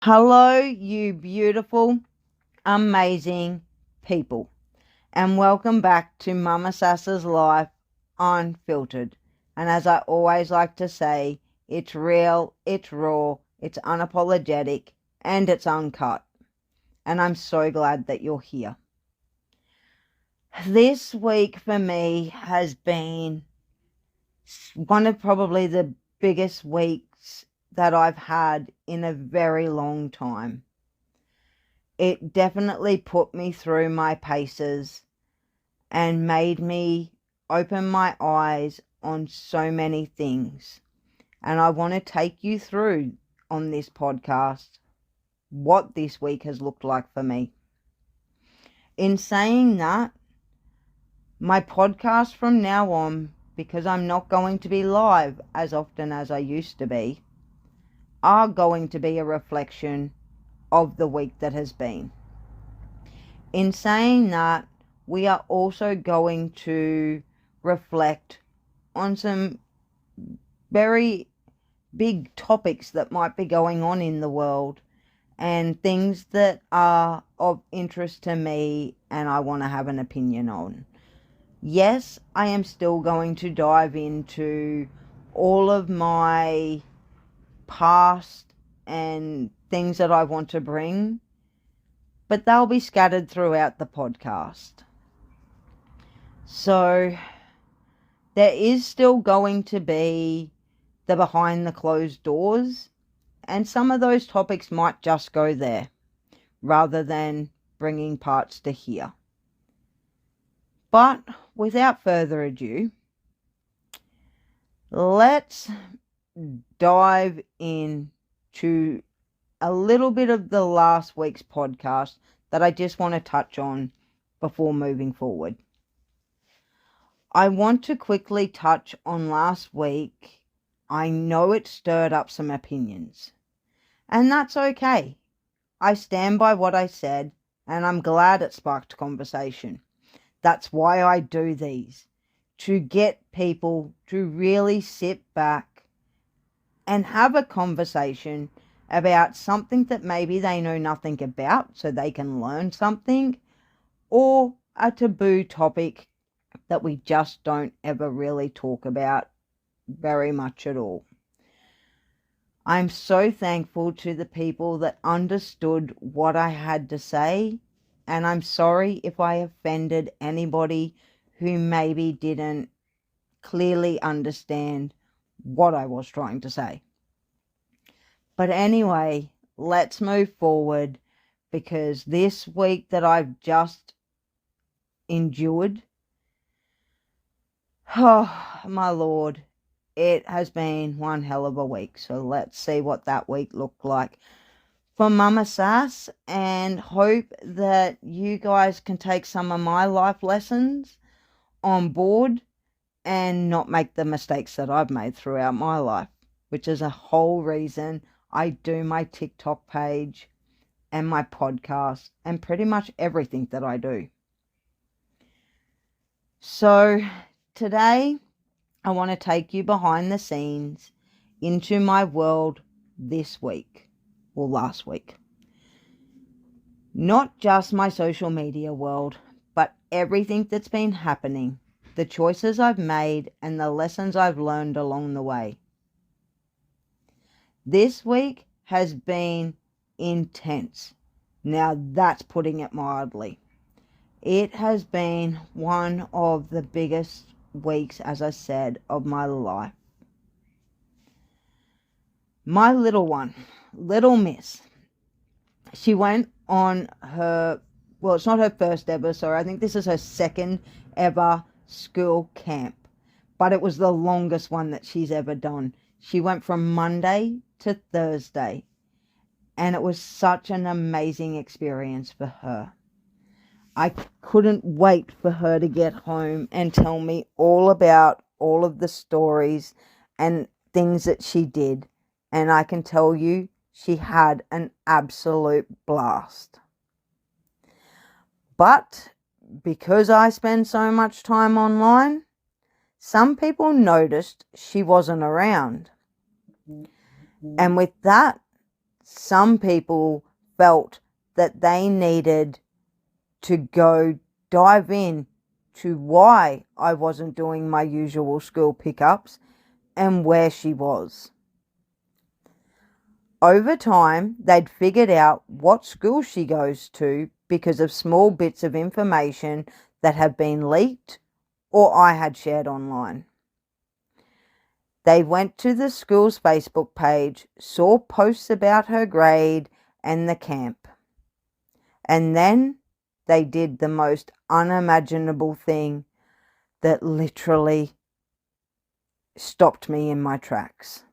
Hello, you beautiful, amazing people, and welcome back to Mama Sassa's Life Unfiltered. And as I always like to say, it's real, it's raw, it's unapologetic, and it's uncut. And I'm so glad that you're here. This week for me has been one of probably the biggest weeks that I've had in a very long time. It definitely put me through my paces and made me open my eyes on so many things. And I want to take you through on this podcast what this week has looked like for me. In saying that, my podcast from now on, because I'm not going to be live as often as I used to be, are going to be a reflection of the week that has been. In saying that, we are also going to reflect on some very big topics that might be going on in the world and things that are of interest to me and I want to have an opinion on. Yes, I am still going to dive into all of my past and things that I want to bring, but they'll be scattered throughout the podcast. So there is still going to be the behind the closed doors, and some of those topics might just go there rather than bringing parts to here. But without further ado, let's dive into a little bit of the last week's podcast that I just want to touch on before moving forward. I want to quickly touch on last week. I know it stirred up some opinions, and that's okay. I stand by what I said, and I'm glad it sparked conversation. That's why I do these, to get people to really sit back and have a conversation about something that maybe they know nothing about so they can learn something, or a taboo topic that we just don't ever really talk about very much at all. I'm so thankful to the people that understood what I had to say, and I'm sorry if I offended anybody who maybe didn't clearly understand what I was trying to say. But anyway, let's move forward, because this week that I've just endured, oh my Lord, it has been one hell of a week. So let's see what that week looked like for Mama Sass, and hope that you guys can take some of my life lessons on board and not make the mistakes that I've made throughout my life, which is a whole reason I do my TikTok page and my podcast and pretty much everything that I do. So today I want to take you behind the scenes into my world this week, or last week. Not just my social media world, but everything that's been happening, the choices I've made, and the lessons I've learned along the way. This week has been intense. Now that's putting it mildly. It has been one of the biggest weeks, as I said, of my life. My little one, little miss, she went on her, well, it's not her first ever, sorry, I think this is her second ever school camp, but it was the longest one that she's ever done. She went from Monday to Thursday, and it was such an amazing experience for her. I couldn't wait for her to get home and tell me all about all of the stories and things that she did. And I can tell you, she had an absolute blast. But because I spend so much time online, some people noticed she wasn't around. And with that, some people felt that they needed to go dive in to why I wasn't doing my usual school pickups and where she was. Over time, they'd figured out what school she goes to because of small bits of information that had been leaked or I had shared online. They went to the school's Facebook page, saw posts about her grade and the camp, and then they did the most unimaginable thing that literally stopped me in my tracks.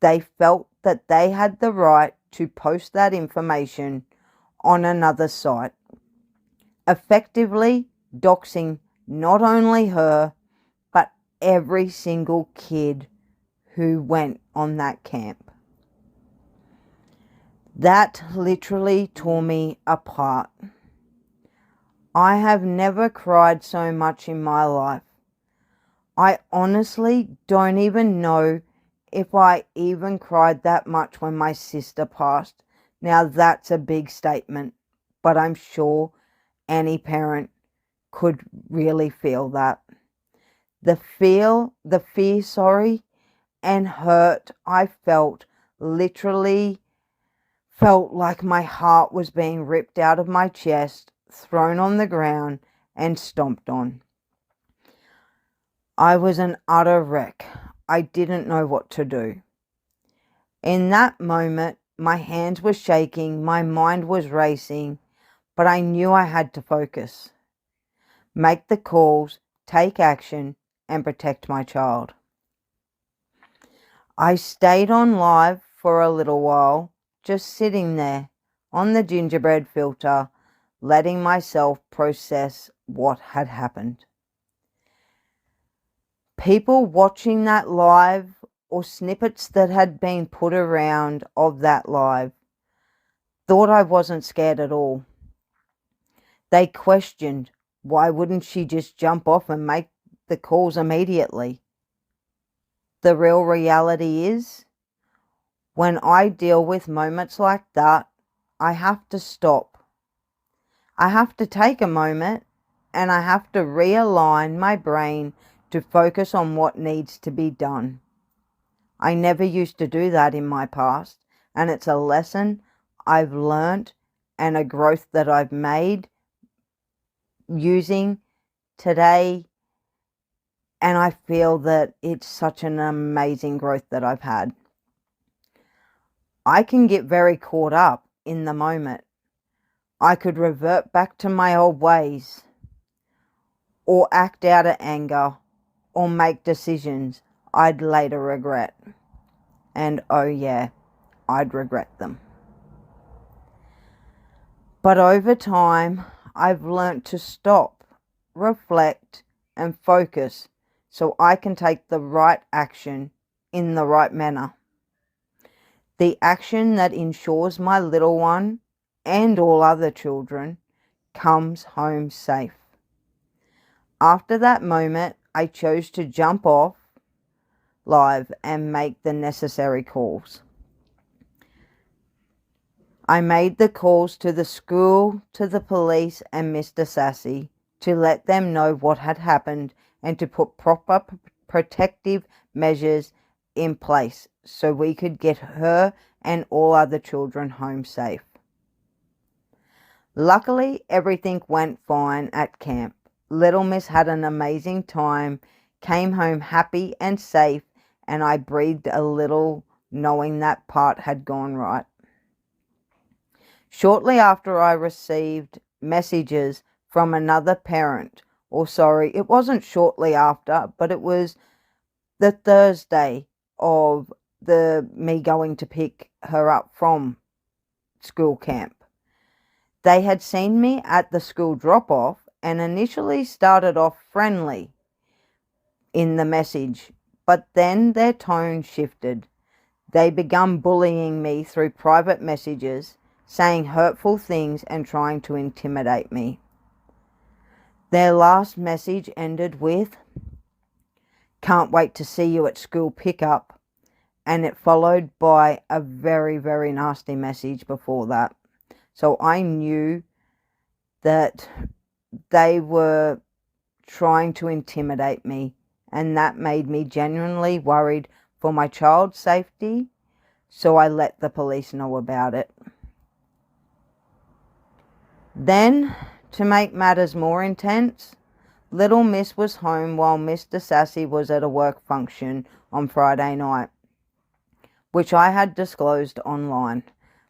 They felt that they had the right to post that information on another site, effectively doxing not only her, but every single kid who went on that camp. That literally tore me apart. I have never cried so much in my life. I honestly don't even know if I even cried that much when my sister passed. Now that's a big statement, but I'm sure any parent could really feel that. The fear, and hurt I felt literally felt like my heart was being ripped out of my chest, thrown on the ground, and stomped on. I was an utter wreck. I didn't know what to do. In that moment, my hands were shaking, my mind was racing, but I knew I had to focus, make the calls, take action, and protect my child. I stayed on live for a little while, just sitting there on the gingerbread filter, letting myself process what had happened. People watching that live or snippets that had been put around of that live thought I wasn't scared at all. They questioned, why wouldn't she just jump off and make the calls immediately? The real reality is, when I deal with moments like that, I have to stop. I have to take a moment and I have to realign my brain to focus on what needs to be done. I never used to do that in my past, and it's a lesson I've learnt and a growth that I've made using today, and I feel that it's such an amazing growth that I've had. I can get very caught up in the moment. I could revert back to my old ways, or act out of anger, or make decisions I'd later regret. And oh yeah, I'd regret them. But over time, I've learnt to stop, reflect, and focus so I can take the right action in the right manner. The action that ensures my little one and all other children comes home safe. After that moment, I chose to jump off live and make the necessary calls. I made the calls to the school, to the police and Mr. Sassy to let them know what had happened and to put proper protective measures in place so we could get her and all other children home safe. Luckily, everything went fine at camp. Little Miss had an amazing time, came home happy and safe, and I breathed a little knowing that part had gone right. Shortly after, I received messages from another parent, or sorry, it wasn't shortly after, but it was the Thursday of me going to pick her up from school camp. They had seen me at the school drop-off and initially started off friendly in the message, but then their tone shifted. They began bullying me through private messages, saying hurtful things and trying to intimidate me. Their last message ended with, "Can't wait to see you at school pickup," and it followed by a very, very nasty message before that. So I knew that they were trying to intimidate me, and that made me genuinely worried for my child's safety, so I let the police know about it. Then, to make matters more intense, little Miss was home while Mr. Sassy was at a work function on Friday night, which I had disclosed online,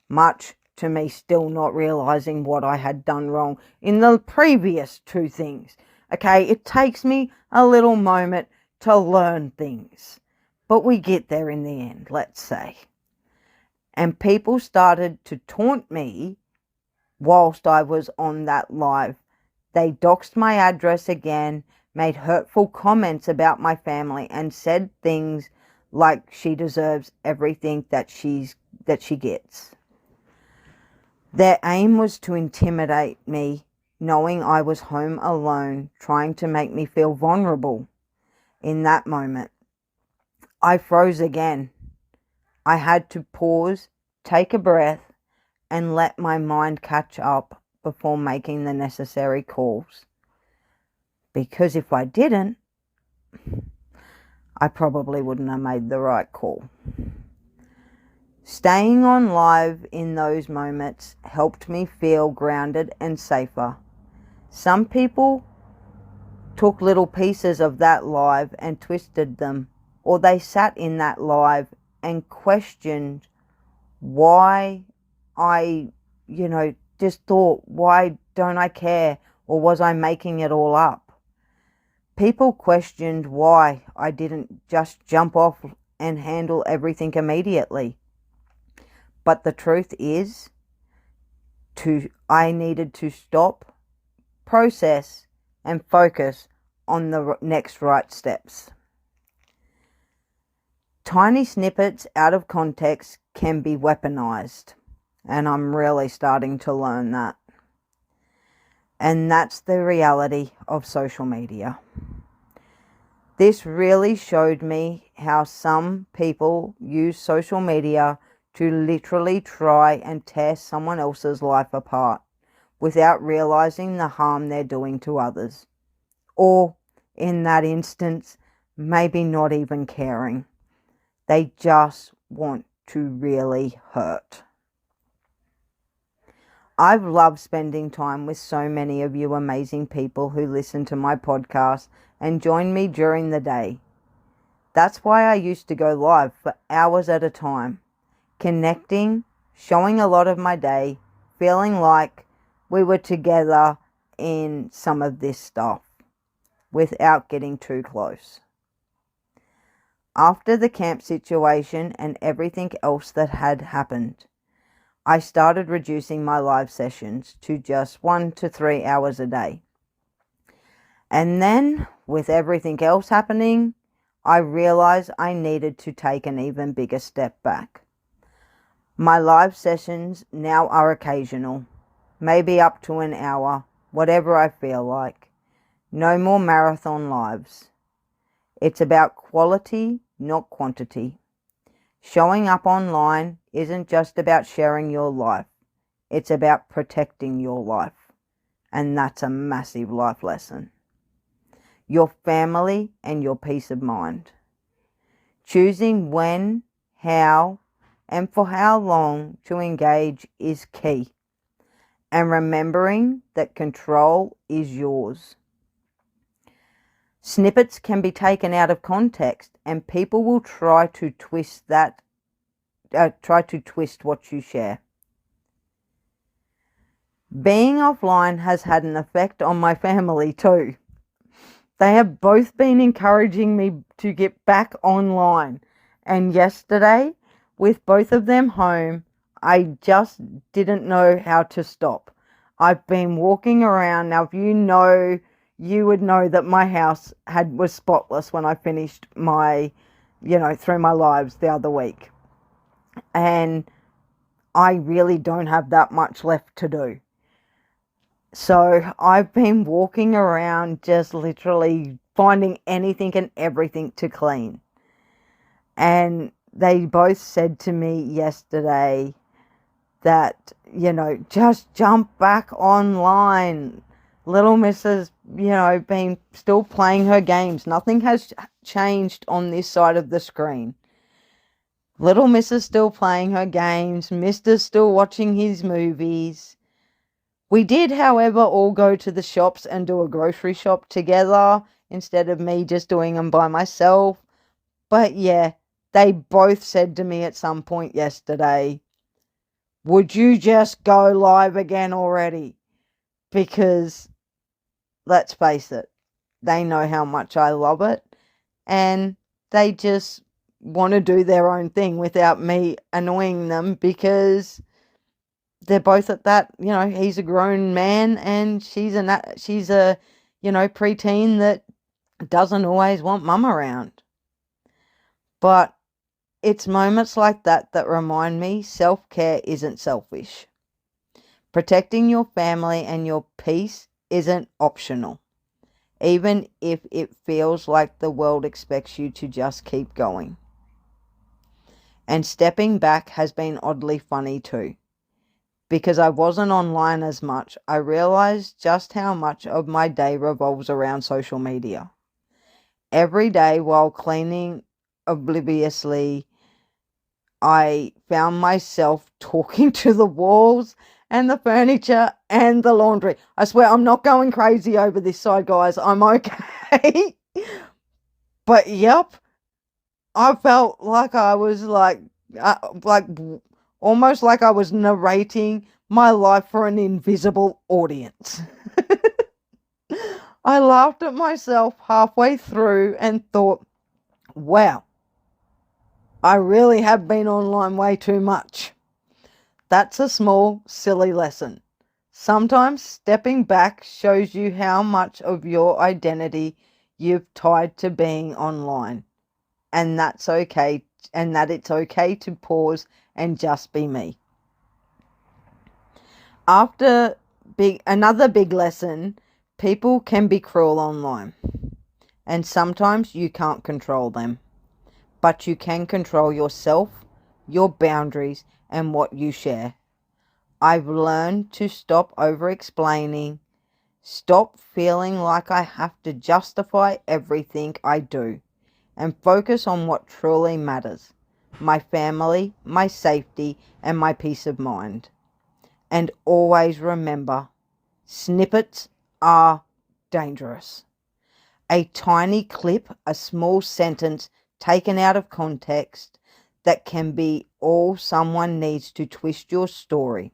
much to me still not realizing what I had done wrong in the previous two things. Okay, it takes me a little moment to learn things, but we get there in the end, let's say. And people started to taunt me whilst I was on that live. They doxed my address again, made hurtful comments about my family, and said things like she deserves everything that she gets. Their aim was to intimidate me, knowing I was home alone, trying to make me feel vulnerable. In that moment, I froze again. I had to pause, take a breath, and let my mind catch up before making the necessary calls. Because if I didn't, I probably wouldn't have made the right call. Staying on live in those moments helped me feel grounded and safer. Some people took little pieces of that live and twisted them, or they sat in that live and questioned why I, just thought, why don't I care? Or was I making it all up? People questioned why I didn't just jump off and handle everything immediately. But the truth is, I needed to stop, process, and focus on the next right steps. Tiny snippets out of context can be weaponized, and I'm really starting to learn that. And that's the reality of social media. This really showed me how some people use social media to literally try and tear someone else's life apart without realizing the harm they're doing to others. Or, in that instance, maybe not even caring. They just want to really hurt. I've loved spending time with so many of you amazing people who listen to my podcast and join me during the day. That's why I used to go live for hours at a time, connecting, showing a lot of my day, feeling like we were together in some of this stuff without getting too close. After the camp situation and everything else that had happened, I started reducing my live sessions to just 1 to 3 hours a day. And then, with everything else happening, I realized I needed to take an even bigger step back. My live sessions now are occasional, maybe up to an hour, whatever I feel like. No more marathon lives. It's about quality, not quantity. Showing up online isn't just about sharing your life. It's about protecting your life. And that's a massive life lesson. Your family and your peace of mind. Choosing when, how, and for how long to engage is key. And remembering that control is yours. Snippets can be taken out of context, and people will try to twist what you share. Being offline has had an effect on my family too. They have both been encouraging me to get back online, and yesterday, with both of them home, I just didn't know how to stop. I've been walking around. Now, if you would know that my house was spotless when I finished my, through my lives the other week. And I really don't have that much left to do. So I've been walking around just literally finding anything and everything to clean. And they both said to me yesterday that, just jump back online. Little Miss has, been still playing her games. Nothing has changed on this side of the screen. Little Miss is still playing her games. Mister's still watching his movies. We did, however, all go to the shops and do a grocery shop together instead of me just doing them by myself. But yeah, they both said to me at some point yesterday, would you just go live again already? Because, let's face it, they know how much I love it. And they just want to do their own thing without me annoying them, because they're both at that, he's a grown man and she's a preteen that doesn't always want mum around. But it's moments like that that remind me self-care isn't selfish. Protecting your family and your peace isn't optional, even if it feels like the world expects you to just keep going. And stepping back has been oddly funny too. Because I wasn't online as much, I realized just how much of my day revolves around social media. Every day while cleaning obliviously, I found myself talking to the walls and the furniture and the laundry. I swear I'm not going crazy over this side, guys. I'm okay. But yep, I felt like I was almost like I was narrating my life for an invisible audience. I laughed at myself halfway through and thought, wow, I really have been online way too much. That's a small, silly lesson. Sometimes stepping back shows you how much of your identity you've tied to being online. And that's okay, and that it's okay to pause and just be me. Another big lesson, people can be cruel online. And sometimes you can't control them. But you can control yourself, your boundaries, and what you share. I've learned to stop over-explaining, stop feeling like I have to justify everything I do, and focus on what truly matters: my family, my safety, and my peace of mind. And always remember, snippets are dangerous. A tiny clip, a small sentence taken out of context, that can be all someone needs to twist your story.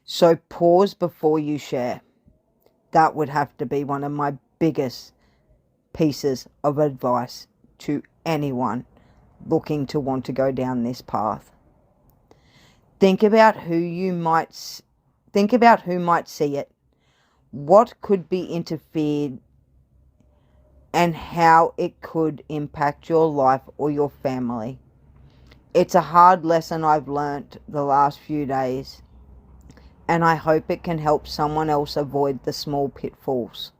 So pause before you share. That would have to be one of my biggest pieces of advice to anyone looking to want to go down this path. Think about who might see it. What could be interfered and how it could impact your life or your family. It's a hard lesson I've learnt the last few days, and I hope it can help someone else avoid the small pitfalls.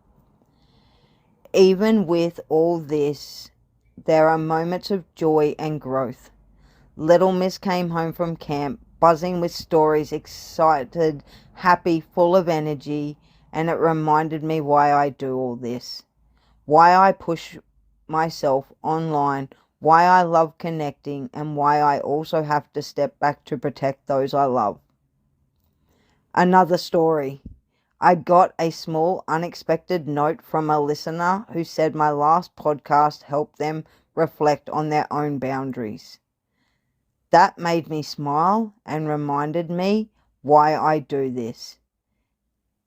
Even with all this, there are moments of joy and growth. Little Miss came home from camp, buzzing with stories, excited, happy, full of energy, and it reminded me why I do all this. Why I push myself online, why I love connecting, and why I also have to step back to protect those I love. Another story. I got a small unexpected note from a listener who said my last podcast helped them reflect on their own boundaries. That made me smile and reminded me why I do this.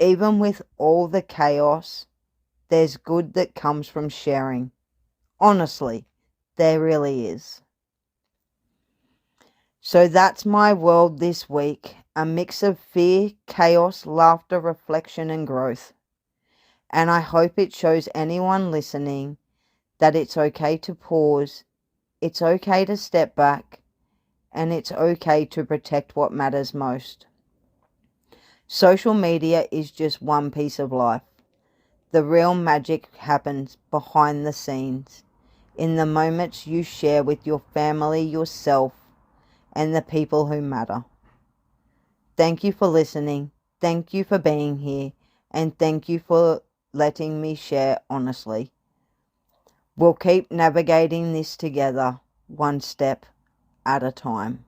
Even with all the chaos, there's good that comes from sharing. Honestly, there really is. So that's my world this week. A mix of fear, chaos, laughter, reflection, and growth. And I hope it shows anyone listening that it's okay to pause, it's okay to step back, and it's okay to protect what matters most. Social media is just one piece of life. The real magic happens behind the scenes. in the moments you share with your family, yourself, and the people who matter. Thank you for listening. Thank you for being here. And thank you for letting me share honestly. We'll keep navigating this together, one step at a time.